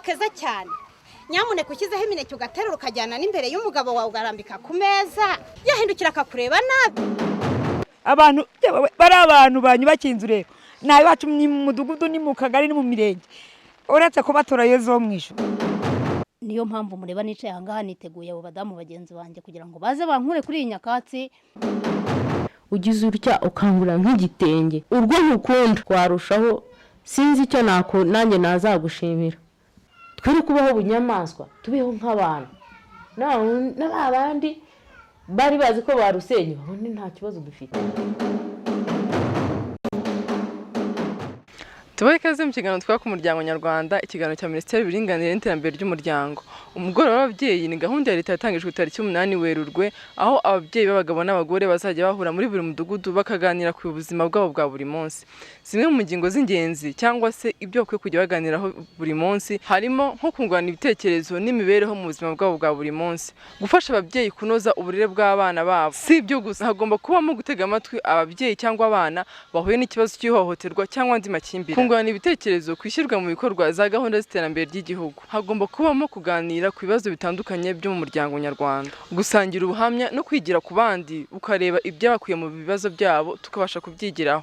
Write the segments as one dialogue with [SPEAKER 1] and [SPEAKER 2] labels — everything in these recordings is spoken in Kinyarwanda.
[SPEAKER 1] keza cyane. Nyamuneka ukizeho imineke ugaterura ukajyana n'imbere y'umugabo wawe ugarambika ku meza yahindukira akakureba nabi.
[SPEAKER 2] Abantu bari abantu banyubakiye inzu rero nayo bacu mu mudugudu ni mu kagari ni mu mirenge uretse ko batora Yezu wo mwisho.
[SPEAKER 3] Niyo mpamvu mureba nicaye ahangaha niteguye abo badamu bagenzi banjye kugira ngo baze bankure kuri iyi nyakatsi.
[SPEAKER 4] Ugize urya ukangura nk'igitenge urwo nkukunda twarushaho sinzi icyo nanjye nazagushimira. Twere kubaho bunyamaswa tubeho nk'abantu n'abandi bari bazi ko barusenye babone nta kibazo dufite.
[SPEAKER 5] Tubaye ikaze mu kiganiro twaka umuryango nyarwanda, ikiganiro cya Minisiteri y'Uburinganire n'Iterambere ry'Umuryango. Umugoroba w'ababyeyi ni gahunda ya leta yatangijwe tariki 8 Werurwe, aho ababyeyi b'abagabo n'abagore bazajya bahura muri buri mudugudu bakaganira ku buzima bwabo bwa buri munsi. Zimwe mu ngingo z'ingenzi cyangwa se ibyo bakwiye kujya baganiraho buri munsi harimo nko kungurana ibitekerezo n'imibereho mu buzima bwabo bwa buri munsi, gufasha ababyeyi kunoza uburere bw'abana babo. Si ibyo gusa, hagomba kubamo gutega amatwi ababyeyi cyangwa abana bahuye n'ikibazo cy'ihohoterwa cyangwa andi makimbirane, kungurana ibitekerezo kwishyirwa mu bikorwa za gahunda z'iterambere ry'igihugu. Hagomba kubamo kuganira ku bibazo bitandukanye byo mu muryango nyarwanda, gusangira ubuhamya no kwigira ku bandi, ukareba ibyabakuye mu bibazo byabo tukabasha kubyigiraho.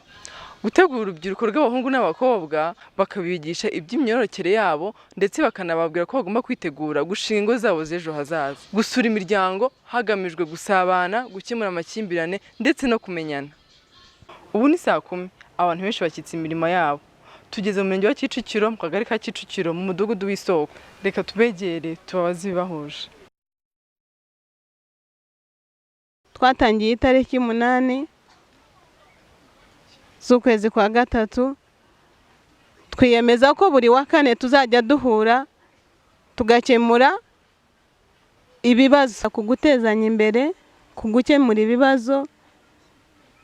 [SPEAKER 5] Gutegura urubyiruko rw'abahungu n'abakobwa bakabigisha iby'imyororokere yabo ndetse bakanababwira ko bagomba kwitegura gushinga ingo zabo z'ejo hazaza. Gusura imiryango hagamijwe gusabana, gukemura amakimbirane ndetse no kumenyana. Ubu ni saa 10, abantu benshi bakitse imirimo yabo. Tugeze mu murenge wa Kicukiro, mu kagari ka Kicukiro, mu mudugudu w'Isoko. Reka tubegere tubabaze ibibahuje.
[SPEAKER 6] Twatangiye itariki 8 z'ukwezi kwa gatatu, twiyemeza ko buri wa kane tuzajya duhura tugakemura ibibazo, kugutezanya imbere, kugukemura ibibazo.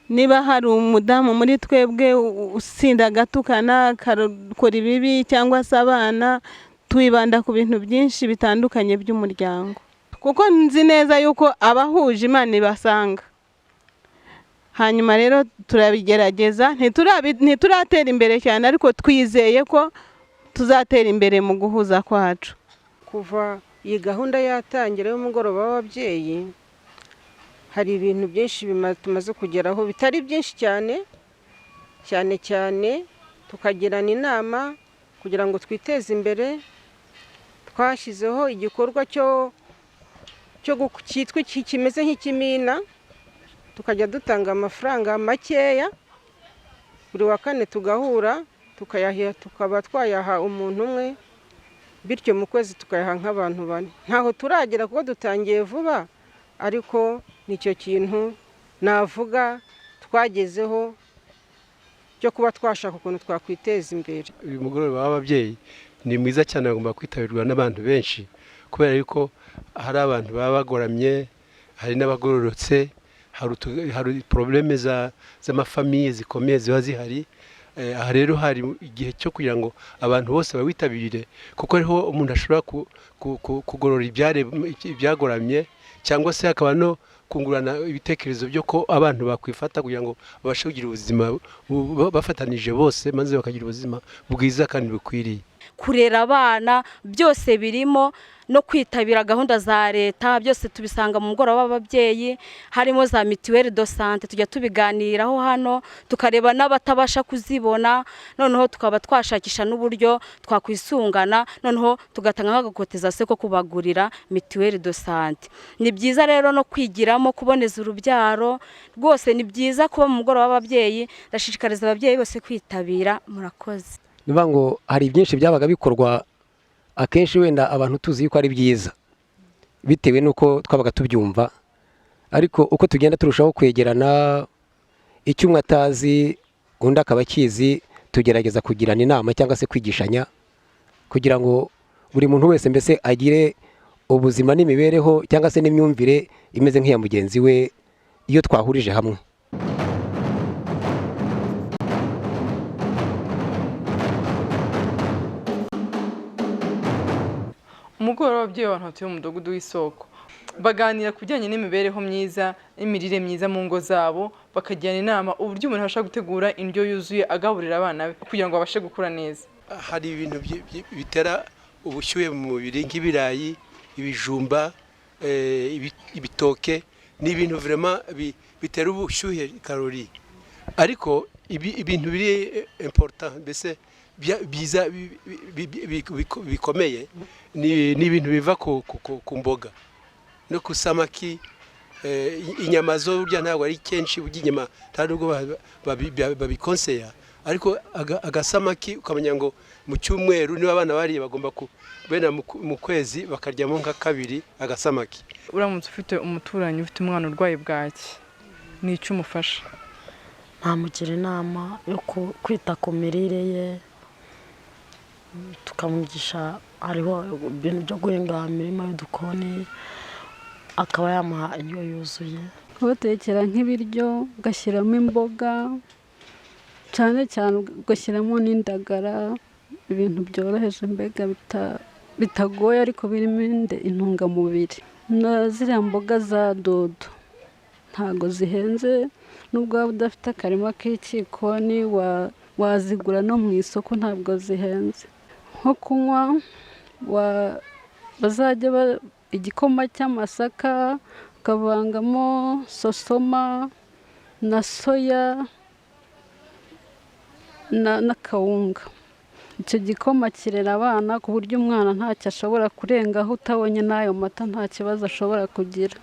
[SPEAKER 6] Niba hari umudamu muri twebwe usinda gatukana akora ibibi cyangwa se abana, twibanda ku bintu byinshi bitandukanye by'umuryango, kuko nzi neza yuko abahuje Imana ibasanga. Hanyuma rero turabigerageza, ntituratera imbere cyane ariko twizeye ko tuzatera imbere mu guhuza kwacu.
[SPEAKER 7] Kuva iyi gahunda yatangira y'umugoroba w'ababyeyi, hari ibintu byinshi tumaze kugeraho bitari byinshi cyane tukagirana inama kugira ngo twiteze imbere. Twashyizeho igikorwa cyitwa kimeze nk'ikimina, tukajya dutanga amafaranga makeya buri wa kane tugahura tukaba twayaha umuntu umwe, bityo mu kwezi tukayaha nk'abantu 4. Ntaho turagera kuko dutangiye vuba, ariko nicyo kintu navuga twagezeho cyo kuba twashaka ukuntu twakwiteza imbere.
[SPEAKER 8] Uyu mugoroba w'ababyeyi ni mwiza cyane, agomba kwitabirwa n'abantu benshi kubera yuko hari abantu baba bagoramye, hari n'abagororotse, hari probleme z'amafamiye zikomeye ziba zihari. Aha rero hari igihe cyo kugira ngo abantu bose bawitabirire, kuko ariho umuntu ashobora kugorora ibyagoramye, cyangwa se hakaba no kungurana ibitekerezo byo ko abantu bakwifata kugira ngo babashe kugira ubuzima bafatanije bose, maze bakagira ubuzima bwiza kandi bukwiriye.
[SPEAKER 3] Kurera abana byose birimo, no kwitabira gahunda za leta byose tubisanga mu mugoroba w'ababyeyi. Harimo za mituelle de santé, tujya tubiganiraho hano, tukareba n'abatabasha kuzibona, noneho tukaba twashakisha n'uburyo twakwisungana, noneho tugatanga nk'agakotezasiyo ko kubagurira mituelle de santé. Ni byiza rero no kwigiramo kuboneza urubyaro, rwose ni byiza kuba mu mugoroba w'ababyeyi. Ndashishikariza ababyeyi bose kwitabira. Murakoze.
[SPEAKER 9] Niba ngo hari byinshi byabaga bikorwa, akenshi wenda abantu tuzi ko ari byiza bitewe nuko twabaga tubyumva, ariko uko tugenda turushaho kwegerana, icyo umwe atazi undi akaba akizi, tugerageza kugirana inama cyangwa se kwigishanya kugira ngo buri muntu wese mbese agire ubuzima n'imibereho cyangwa se n'imyumvire imeze nk'iya mugenzi we iyo twahurije hamwe.
[SPEAKER 5] Umugoroba w'ababyeyi abantu batuye mu mudugudu w'Isoko baganira ku bijyanye n'imibereho myiza n'imirire myiza mu ngo zabo, bakagirana inama uburyo umuntu ashaka gutegura indyo yuzuye agaburira abana be kugira ngo abashe gukura neza.
[SPEAKER 8] Hari ibintu bitera ubushyuhe mu mubiri nk'ibirayi, ibijumba, ibitoke ni ibintu vraiment bitera ubushyuhe karori. Ariko ibintu biri important mbese biza bikomeye ni ibintu biva ku mboga no ku samaki. Inyama zo burya ntabwo ari kenshi burya inyama ntabwo babikonseya, ariko agasamaki ukamenya ngo mu cyumweru niba abana bariye bagomba bena mu kwezi bakaryamo nka kabiri agasamaki.
[SPEAKER 5] Uramutse ufite umuturanyi ufite umwana urwaye bwaki ni icyo umufasha?
[SPEAKER 10] Ntamugira inama yo kwita ku mirire ye, tukamugisha hariho ibintu byo guhinga imirima y'udukoni akaba yamuha indyo yuzuye.
[SPEAKER 11] Kubatekera nk'ibiryo ugashyiramo imboga cyane cyane ugashyiramo n'indagara, ibintu byoroheje mbega bitagoye ariko birimo intungamubiri. Na ziriya mboga za dodo ntago zihenze, nubwo waba udafite akarima k'ikikoni wazigura no mu isoko, ntabwo zihenze. Nko kunywa bazajya igikoma cy'amasaka ukavangamo sosoma na soya na kawunga. Icyo gikoma kirera abana ku buryo umwana ntacyo ashobora kurengaho, utabonye n'ayo mata nta kibazo ashobora kugira.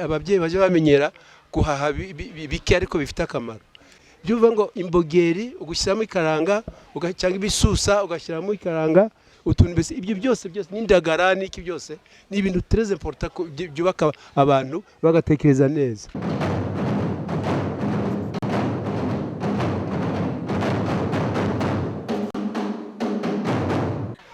[SPEAKER 8] Ababyeyi baje bamenyera guhaha bike ariko bifite akamaro. Byuva ngo imbogeri ugushyiramo ikaranga cyangwa ibisusa ugashyiramo ikaranga, utuntu mbese ibyo byose n'indagara n'iki byose ni ibintu très important byubaka abantu bagatekereza neza.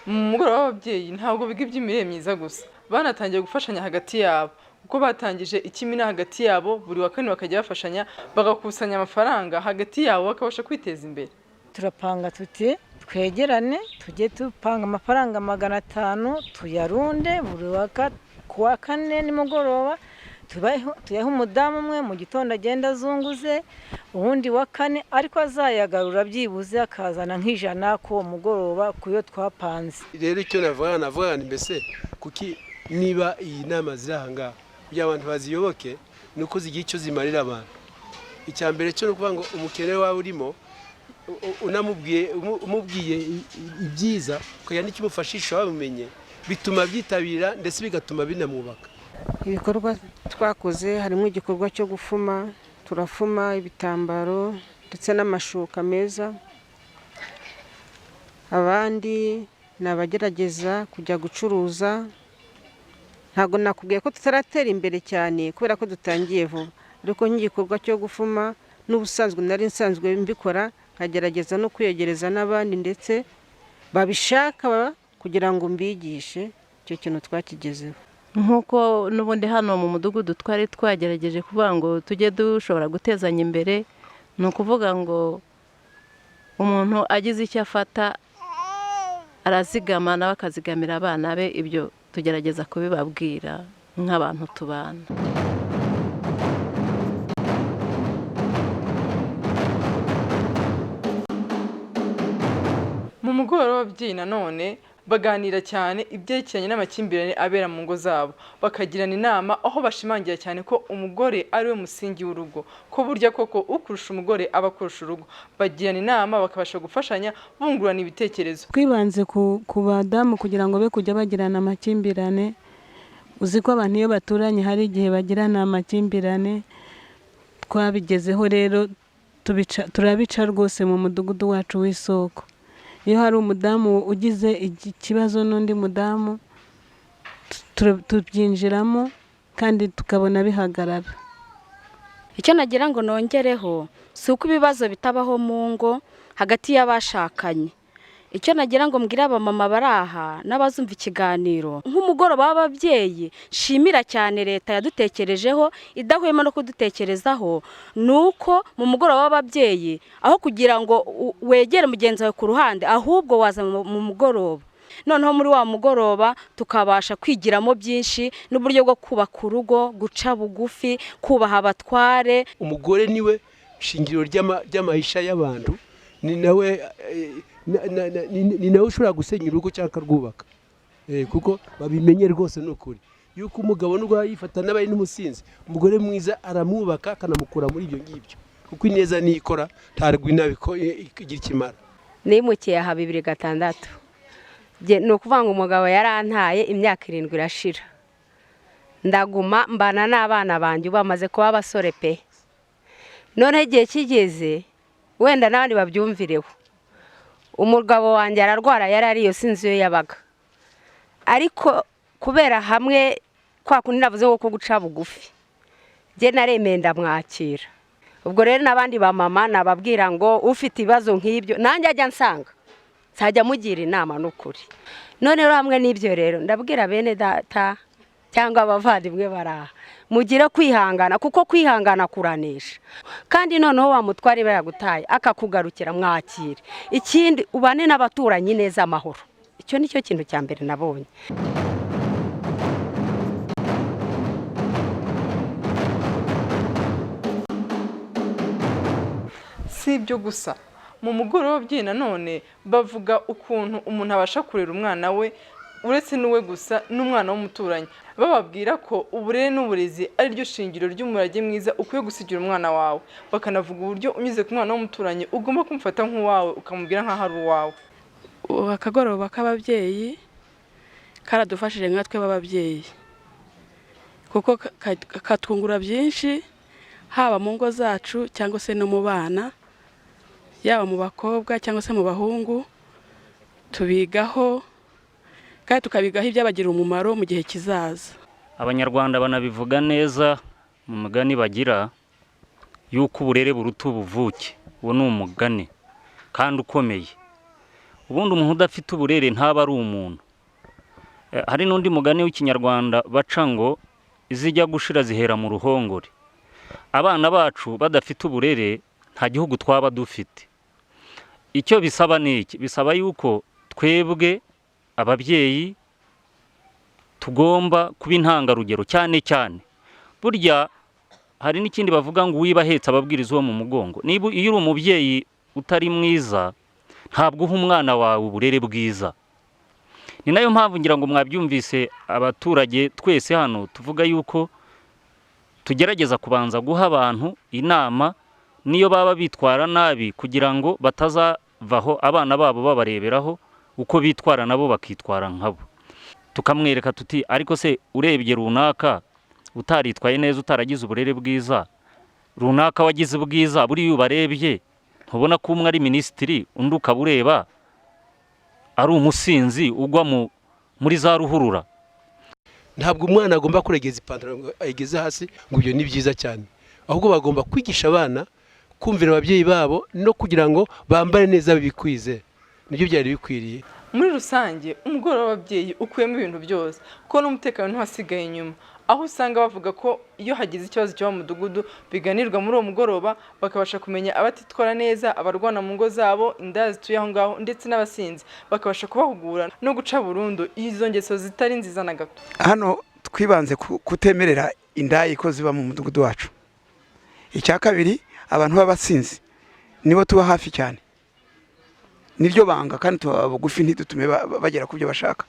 [SPEAKER 5] Mu mugoroba w'ababyeyi ntabwo biga iby'imirire myiza gusa, banatangiye gufashanya hagati yabo. Uko batangije ikimina hagati yabo, buri wa kane bakajya bafashanya bagakusanya amafaranga hagati yabo bakabasha kwiteza imbere.
[SPEAKER 12] Turapanga tuti twegerane tujye tupanga amafaranga 500 tuyarunde buri kuwa kane nimugoroba, tuyahe umudamu umwe mu gitondo agenda azunguze, ubundi wa kane ariko azayagarura byibuze akazana nk'ijana ku mugoroba kuyo twapanze.
[SPEAKER 8] Rero icyo navuga mbese kuki niba iyi nama zirahanga by'abantu baziyoboke nuko zigiye icyo zimarira abantu. Icyambere cyo nukuvuga ngo umukene wawe urimo umubwiye ibyiza ko yani kimufashisha babumenye, bituma byitabira ndetse bigatuma binamwubaka.
[SPEAKER 7] Ibikorwa twakoze harimo igikorwa cyo gufuma, turafuma ibitambaro ndetse n'amashuka meza. Abandi nabagerageza kujya gucuruza. Ntago nakubwiye ko tutaratera imbere cyane kubera ko dutangiye vuba, ariko nk'igikorwa cyo gufuma n'ubusanzwe nari nsanzwe mbikora, nkagerageza no kwiyegereza n'abandi ndetse babishaka kugira ngo mbigishe. Icyo kintu twakigezeho.
[SPEAKER 4] Nkuko n'ubundi hano mu mudugudu twari twagerageje kuvuga ngo tujye dushobora gutezanya imbere, ni ukuvuga ngo umuntu agize icyo afata arazigama nawe akazigamira abana be. Ibyo tugerageza kubibabwira nk'abantu tubana.
[SPEAKER 5] Mu mugoroba w'ababyeyi nanone baganira cyane ibyerekeranye n'amakimbirane abera mu ngo zabo, bakagirana inama aho bashimangira cyane ko umugore ari we musingi w'urugo, ko burya koko ukurusha umugore aba akurusha urugo. Bagirana inama bakabasha gufashanya bungurana ibitekerezo.
[SPEAKER 6] Twibanze ku badamu kugira ngo be kujya bagirana amakimbirane. Uzi ko abantu iyo baturanye hari igihe bagirana amakimbirane. Twabigezeho rero turabica rwose mu mudugudu wacu w'Isoko. Iyo hari umudamu ugize ikibazo n'undi mudamu tubyinjiramo kandi tukabona bihagarara.
[SPEAKER 3] Icyo nagira ngo nongereho si uko ibibazo bitabaho mu ngo hagati y'abashakanye. Icyo nagira ngo mbwira abamama baraha n'abazumva ikiganiro, nk'umugoroba w'ababyeyi shimira cyane leta yadutekerejeho idahwema no kudutekerezaho, nuko mu mugoroba w'ababyeyi aho kugira ngo wegere mugenzi wawe ku ruhande, ahubwo waza mu mugoroba. Noneho muri wa mugoroba tukabasha kwigiramo byinshi n'uburyo bwo kubaka urugo, guca bugufi, kubaha abatware.
[SPEAKER 8] Umugore niwe shingiro ry'amahisha y'abantu, ni nawe ni nawe ushobora gusenya urugo cyangwa akarwubaka kuko babimenye rwose ni ukuri yuko umugabo nubwo yifata n'abari n'umusinzi umugore mwiza aramwubaka akanamukura muri ibyo ngibyo kuko ineza nikora ntarwo inabiko igira ikimara.
[SPEAKER 13] Nimukiye aha 2006 ni ukuvuga ngo umugabo yarantaye imyaka 7 irashira ndaguma mbana n'abana banjye bamaze kuba abasore pe. None igihe kigeze wenda n'abandi babyumvireho umugabo wanjye ararwara yarariyo sinzi yo yabaga ariko kubera hamwe kwa kundi navuze ko guca bugufi je naremeye ndamwakira. Ubwo rero n'abandi ba mama nababwira ngo ufite ibibazo nk'ibyo nanjye ajya nsanga sajya mugira inama n'ukuri. None rero hamwe n'ibyo rero ndabwira bene data cyangwa abavandimwe baraha mugire kwihangana kuko kwihangana kuranesha kandi noneho wamutwari bayagutaye akakugarukira mwakire. Ikindi ubane n'abaturanyi neza amahoro, icyo nicyo kintu cya mbere nabonye.
[SPEAKER 5] Si ibyo gusa mu mugoroba w'ababyeyi nanone bavuga ukuntu umuntu abasha kurera umwana we uretse n'uwe gusa n'umwana w'umuturanyi. Bababwira ko uburere n'uburezi ari ryo shingiro ry'umurage mwiza ukwiye gusigira umwana wawe. Bakanavuga uburyo unyuze ku mwana w'umuturanyi ugomba kumufata nk'uwawe ukamubwira nk'aho ari uwawe.
[SPEAKER 14] Akagoroba k'ababyeyi karadufashije nkatwe b'ababyeyi kuko katwungura byinshi haba mu ngo zacu cyangwa se no mu bana, yaba mu bakobwa cyangwa se mu bahungu. Tubigaho kandi tukabigaho ibyabagira umumaro mu gihe kizaza.
[SPEAKER 15] Abanyarwanda banabivuga neza mu mugani bagira yuko uburere buruta ubuvuke. Uwo ni umugani kandi ukomeye. Ubundi umuntu udafite uburere ntaba ari umuntu. Hari n'undi mugani w'ikinyarwanda baca ngo izijya gushira zihera mu ruhongore. Abana bacu badafite uburere nta gihugu twaba dufite. Icyo bisaba ni iki? Bisaba yuko twebwe ababyeyi tugomba kuba intangarugero cyane cyane. Burya hari n'ikindi bavuga ngo wibahetse ababwiriza wo mu mugongo. Niba iyo uri umubyeyi utari mwiza ntabwo uha umwana wawe uburere bwiza. Ni nayo mpamvu ngira ngo mwabyumvise abaturage twese hano tuvuga yuko tugerageza kubanza guha abantu inama niyo baba bitwara nabi kugira ngo batazavaho abana babo babareberaho uko bitwara nabo bakitwara nkabo. Tukamwereka tuti ariko se urebye runaka utaritwaye neza utaragize uburere bwiza, runaka wagize ubwiza buri ubarebye ntubona ko umwe ari minisitiri undi ukabureba ari umusinzi ugwa muri za ruhurura.
[SPEAKER 8] Ntabwo umwana agomba kuregeza ipantaro ayigeze hasi ngo ibyo ni byiza cyane, ahubwo bagomba kwigisha abana kumvira ababyeyi babo no kugira ngo bambare neza bikwize. Nibyo byari bikwiriye.
[SPEAKER 5] Muri rusange umugoroba w'ababyeyi ukuyemo ibintu byose ko n'umutekano ntwasigaye inyuma, aho usanga bavuga ko iyo hagize ikibazo cyo mu mudugudu biganirwa muri uwo mugoroba bakabasha kumenya abatitwara neza, abarwana mu ngo zabo, inda zituye aho ngaho ndetse n'abasinzi bakabasha kubahugura no guca burundu izo ngeso zitari nziza na gato.
[SPEAKER 16] Hano twibanze kutemerera indayi ko ziba mu mudugudu wacu. Icya kabiri abantu b'abasinzi nibo tuba hafi cyane, niryo banga kandi tuba bugufi ntidutume bagera ku byo bashaka.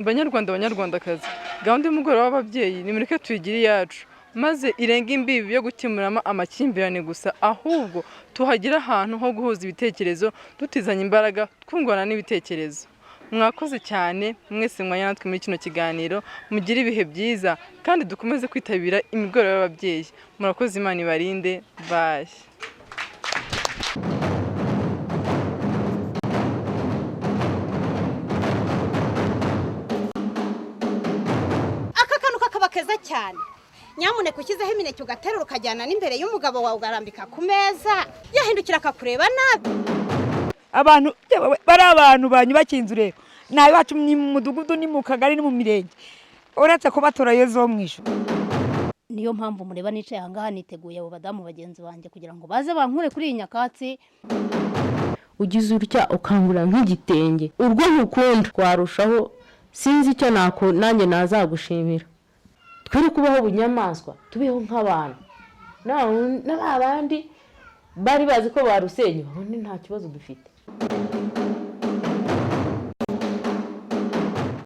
[SPEAKER 5] Banyarwandakazi, gahunda y'umugoroba w'ababyeyi ni mureke tuyigire iyacu maze irenga imbibi yo gukemuramo amakimbirane gusa, ahubwo tuhagira ahantu ho guhuza ibitekerezo dutizanya imbaraga twungurana n'ibitekerezo. Mwakoze cyane mwese mwanya natwe muri kino kiganiro, mugire ibihe byiza kandi dukomeze kwitabira imigoroba y'ababyeyi. Murakoze, Imana ibarinde. Bye.
[SPEAKER 1] Keza cyane. Nyamuneka ukizeho imineke ugaterura ukajyana n'imbere y'umugabo wawe ugarambika ku meza, yahindukira akakureba nabi.
[SPEAKER 2] Abantu bari abantu banyubakiye inzu rero nawe wacu mu mudugudu ni mu kagari ni mu mirenge uretse ko batora Yezu wo mwisho.
[SPEAKER 17] Niyo mpamvu mureba nicaye ahangaha niteguye abo badamu bagenzi banjye kugira ngo baze bankure kuri iyi nyakatsi.
[SPEAKER 18] Ugize urya ukangura nk'igitenge urwo nkukunda twarushaho, sinzi icyo nanjye nazagushimira. twere kubaho bunyamaswa tubeho nk'abantu n'abandi bari bazi ko barusenye ubundi nta kibazo dufite.